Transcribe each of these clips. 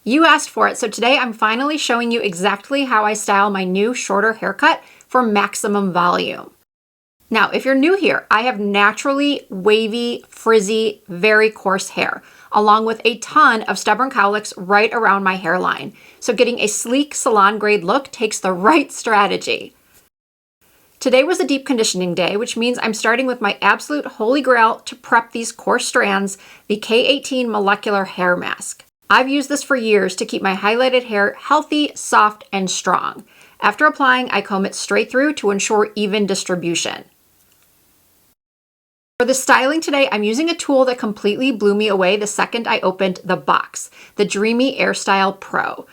You asked for it, so today I'm finally showing you exactly how I style my new shorter haircut for maximum volume. Now, if you're new here, I have naturally wavy, frizzy, very coarse hair, along with a ton of stubborn cowlicks right around my hairline. So getting a sleek salon grade look takes the right strategy. Today was a deep conditioning day, which means I'm starting with my absolute holy grail to prep these coarse strands, the K18 Molecular Hair Mask. I've used this for years to keep my highlighted hair healthy, soft, and strong. After applying, I comb it straight through to ensure even distribution. For the styling today, I'm using a tool that completely blew me away the second I opened the box, the Dreame Airstyle Pro.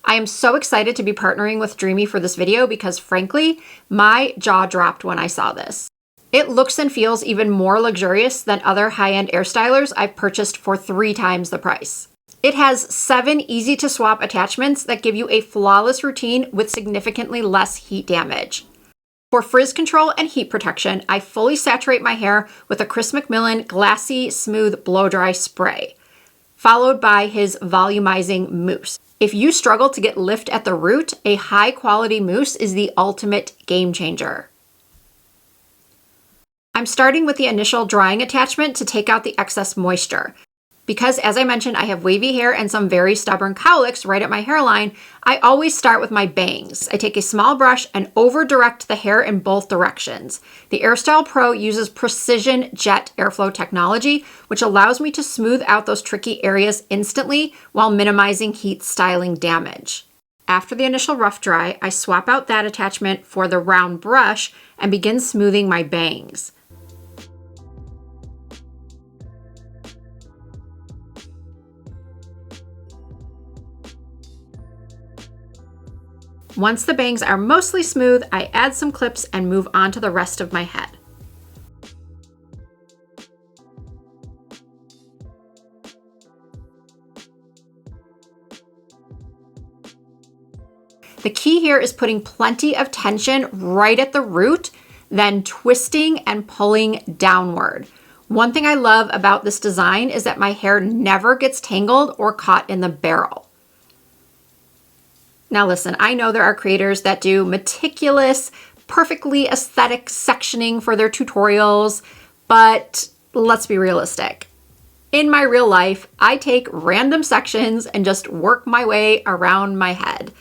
I am so excited to be partnering with Dreame for this video because frankly, my jaw dropped when I saw this. It looks and feels even more luxurious than other high-end air stylers I've purchased for 3 times the price. It has 7 easy to swap attachments that give you a flawless routine with significantly less heat damage. For frizz control and heat protection, I fully saturate my hair with a Chris McMillan Glassy Smooth Blow Dry Spray, followed by his volumizing mousse. If you struggle to get lift at the root, a high quality mousse is the ultimate game changer. I'm starting with the initial drying attachment to take out the excess moisture. Because as I mentioned, I have wavy hair and some very stubborn cowlicks right at my hairline, I always start with my bangs. I take a small brush and over direct the hair in both directions. The Airstyle Pro uses precision jet airflow technology, which allows me to smooth out those tricky areas instantly while minimizing heat styling damage. After the initial rough dry, I swap out that attachment for the round brush and begin smoothing my bangs. Once the bangs are mostly smooth, I add some clips and move on to the rest of my head. The key here is putting plenty of tension right at the root, then twisting and pulling downward. One thing I love about this design is that my hair never gets tangled or caught in the barrel. Now listen, I know there are creators that do meticulous, perfectly aesthetic sectioning for their tutorials, but let's be realistic. In my real life, I take random sections and just work my way around my head.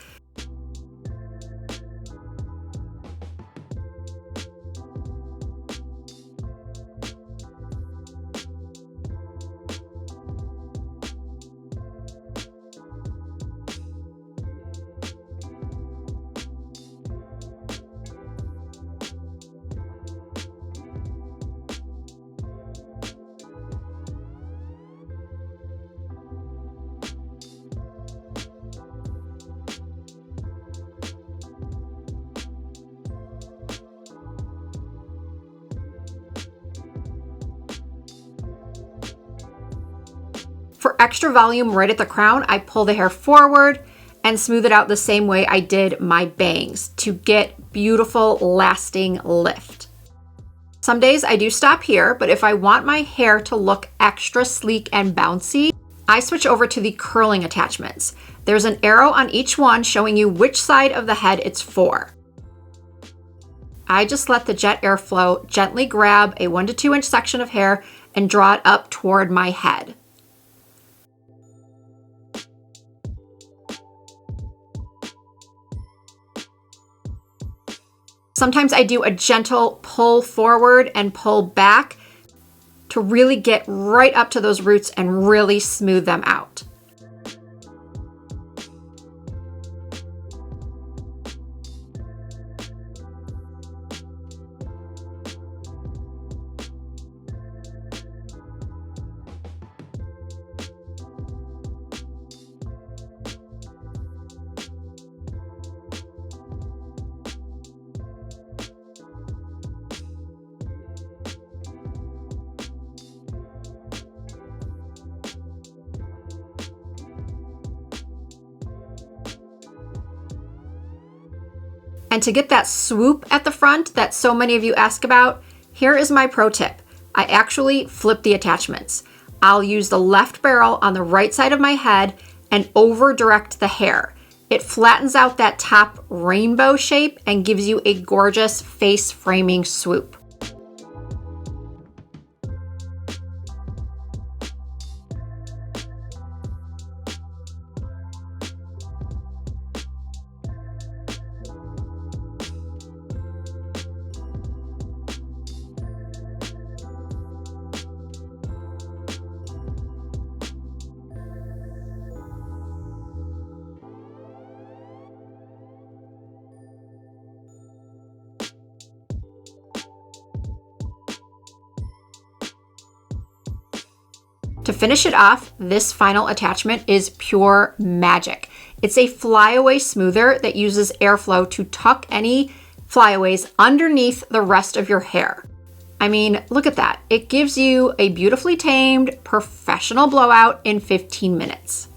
For extra volume right at the crown, I pull the hair forward and smooth it out the same way I did my bangs to get beautiful, lasting lift. Some days I do stop here, but if I want my hair to look extra sleek and bouncy, I switch over to the curling attachments. There's an arrow on each one showing you which side of the head it's for. I just let the jet airflow gently grab a 1 to 2 inch section of hair and draw it up toward my head. Sometimes I do a gentle pull forward and pull back to really get right up to those roots and really smooth them out. And to get that swoop at the front that so many of you ask about, here is my pro tip. I actually flip the attachments. I'll use the left barrel on the right side of my head and over direct the hair. It flattens out that top rainbow shape and gives you a gorgeous face framing swoop. To finish it off, this final attachment is pure magic. It's a flyaway smoother that uses airflow to tuck any flyaways underneath the rest of your hair. I mean, look at that. It gives you a beautifully tamed, professional blowout in 15 minutes.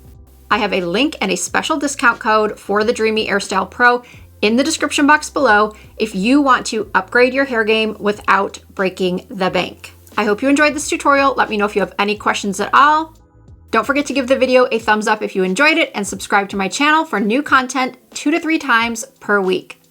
I have a link and a special discount code for the Dreame Airstyle Pro in the description box below if you want to upgrade your hair game without breaking the bank. I hope you enjoyed this tutorial. Let me know if you have any questions at all. Don't forget to give the video a thumbs up if you enjoyed it and subscribe to my channel for new content 2 to 3 times per week.